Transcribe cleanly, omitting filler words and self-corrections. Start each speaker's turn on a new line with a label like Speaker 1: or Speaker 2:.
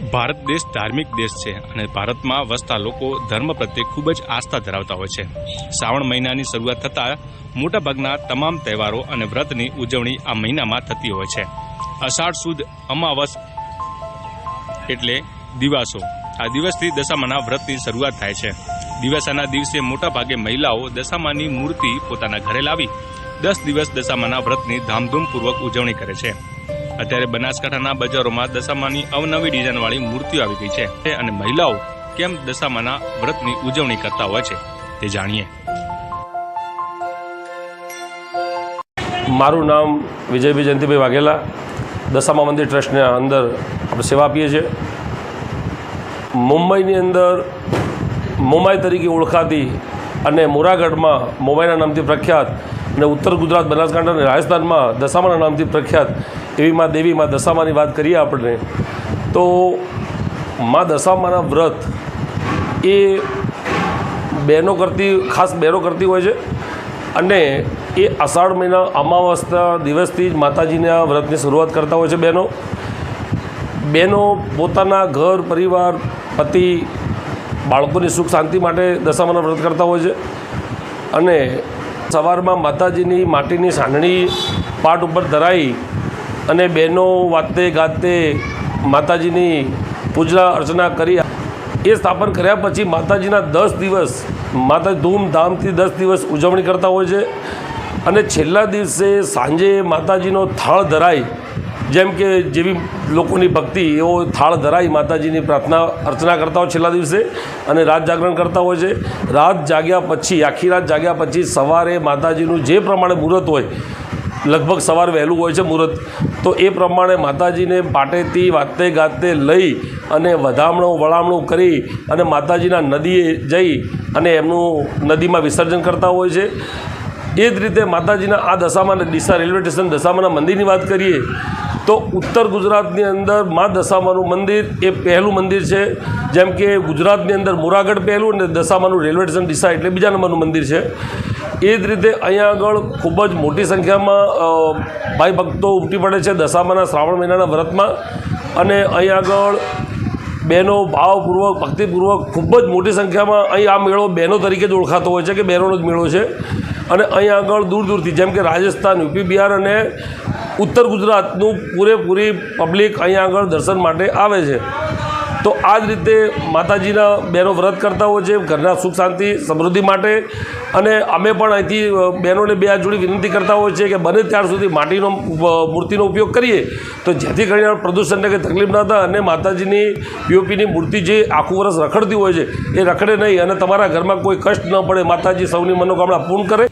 Speaker 1: ભારત દેશ ધાર્મિક દેશ છે અને ભારતમાં વસતા લોકો ધર્મ પ્રત્યે ખૂબ જ આસ્થા ધરાવતા હોય છે। શ્રાવણ મહિનાની શરૂઆત થતાં મોટાભાગના તમામ તહેવારો અને વ્રતની ઉજવણી આ મહિનામાં થતી હોય છે। અષાઢ સુદ અમાવસ એટલે દિવાસો। આ દિવસથી દશામાના વ્રતની શરૂઆત થાય છે। દિવાસાના દિવસે મોટાભાગે મહિલાઓ દશામાની મૂર્તિ પોતાના ઘરે લાવી 10 દિવસ દશામાના વ્રતની ધામધૂમપૂર્વક ઉજવણી કરે છે। અત્યારે બનાસકાંઠાના બજારોમાં દશામાની અવનવી ડિઝાઇનવાળી મૂર્તિઓ આવી ગઈ છે અને મહિલાઓ કેમ દશામાના વ્રતની ઉજવણી કરતા હોય છે તે જાણીએ।
Speaker 2: મારું નામ વિજયભાઈ જયંતિભાઈ વાઘેલા, દશામા મંદિર ટ્રસ્ટના અંદર આપણે સેવા આપીએ છીએ। મુંબઈની અંદર મુંબઈ તરીકે ઓળખાતી અને મોરાગઢમાં મુંબઈના નામથી પ્રખ્યાત અને ઉત્તર ગુજરાત, બનાસકાંઠા અને રાજસ્થાનમાં દશામાના નામથી પ્રખ્યાત એવી માં દેવી માં દશામાની વાત કરીએ આપણે તો માં દશામાના વ્રત એ ખાસ બહેનો કરતી હોય છે અને એ અષાઢ મહિના અમાવસના દિવસથી જ માતાજીના વ્રતની શરૂઆત કરતા હોય છે। બહેનો પોતાના ઘર પરિવાર, પતિ, બાળકોની સુખ શાંતિ માટે દશામાના વ્રત કરતા હોય છે અને સવારમાં માતાજીની માટીની સાંડણી પાટ ઉપર ધરાઈ અને બહેનો વાતે ગાતે માતાજીની પૂજા અર્ચના કરી એ સ્થાપન કર્યા પછી માતાજીના 10 દિવસ માતાજી ધૂમધામથી 10 દિવસ ઉજવણી કરતા હોય છે અને છેલ્લા દિવસે સાંજે માતાજીનો થાળ ધરાય, જેમ કે જેવી લોકોની ભક્તિ એવો થાળ ધરાઈ માતાજીની પ્રાર્થના અર્ચના કરતા હોય છેલ્લા દિવસે અને રાત જાગરણ કરતા હોય છે। રાત જાગ્યા પછી, આખી રાત જાગ્યા પછી સવારે માતાજીનું જે પ્રમાણે મુહૂર્ત હોય, લગભગ સવારે વહેલું હોય છે મુહૂર્ત, તો એ પ્રમાણે માતાજીને પાટેથી વાતે ગાતે લઈ અને વધામણું વળામણું કરી અને માતાજીના નદીએ જઈ અને એમનું નદીમાં વિસર્જન કરતા હોય છે। એ જ રીતે માતાજીના આ દશામાના ડીસા રેલવે સ્ટેશન દશામાના મંદિરની વાત કરીએ તો ઉત્તર ગુજરાતની અંદર માં દશામાનું મંદિર એ પહેલું મંદિર છે। જેમ કે ગુજરાતની અંદર મોરાગઢ પહેલું અને દશામાનું રેલવે સ્ટેશન ડીસા એટલે બીજા નંબરનું મંદિર છે। એ જ રીતે અહીંયા આગળ ખૂબ જ મોટી સંખ્યામાં ભાઈ ભક્તો ઉમટી પડે છે દશામાના શ્રાવણ મહિનાના વ્રતમાં અને અહીંયા આગળ બહેનો ભાવપૂર્વક ભક્તિપૂર્વક ખૂબ જ મોટી સંખ્યામાં અહીં આ મેળો બહેનો તરીકે જ ઓળખાતો હોય છે કે બહેનોનો જ મેળો છે અને અહીંયા આગળ દૂર દૂરથી જેમ કે રાજસ્થાન, યુપી, બિહાર અને ઉત્તર ગુજરાતનું પૂરેપૂરી પબ્લિક અહીંયા આગળ દર્શન માટે આવે છે। તો આ જ રીતે માતાજીના બહેનો વ્રત કરતા હોય છે ઘરના સુખ શાંતિ સમૃદ્ધિ માટે અને અમે પણ અહીંથી બહેનોને બે હાથ જોડી વિનંતી કરતા હોય છે કે બને ત્યાર સુધી માટીનો મૂર્તિનો ઉપયોગ કરીએ તો જેથી કરીને પ્રદૂષણને કંઈ તકલીફ ના થાય અને માતાજીની પીઓપીની મૂર્તિ જે આખું વર્ષ રખડતી હોય છે એ રખડે નહીં અને તમારા ઘરમાં કોઈ કષ્ટ ન પડે। માતાજી સૌની મનોકામના પૂર્ણ કરે।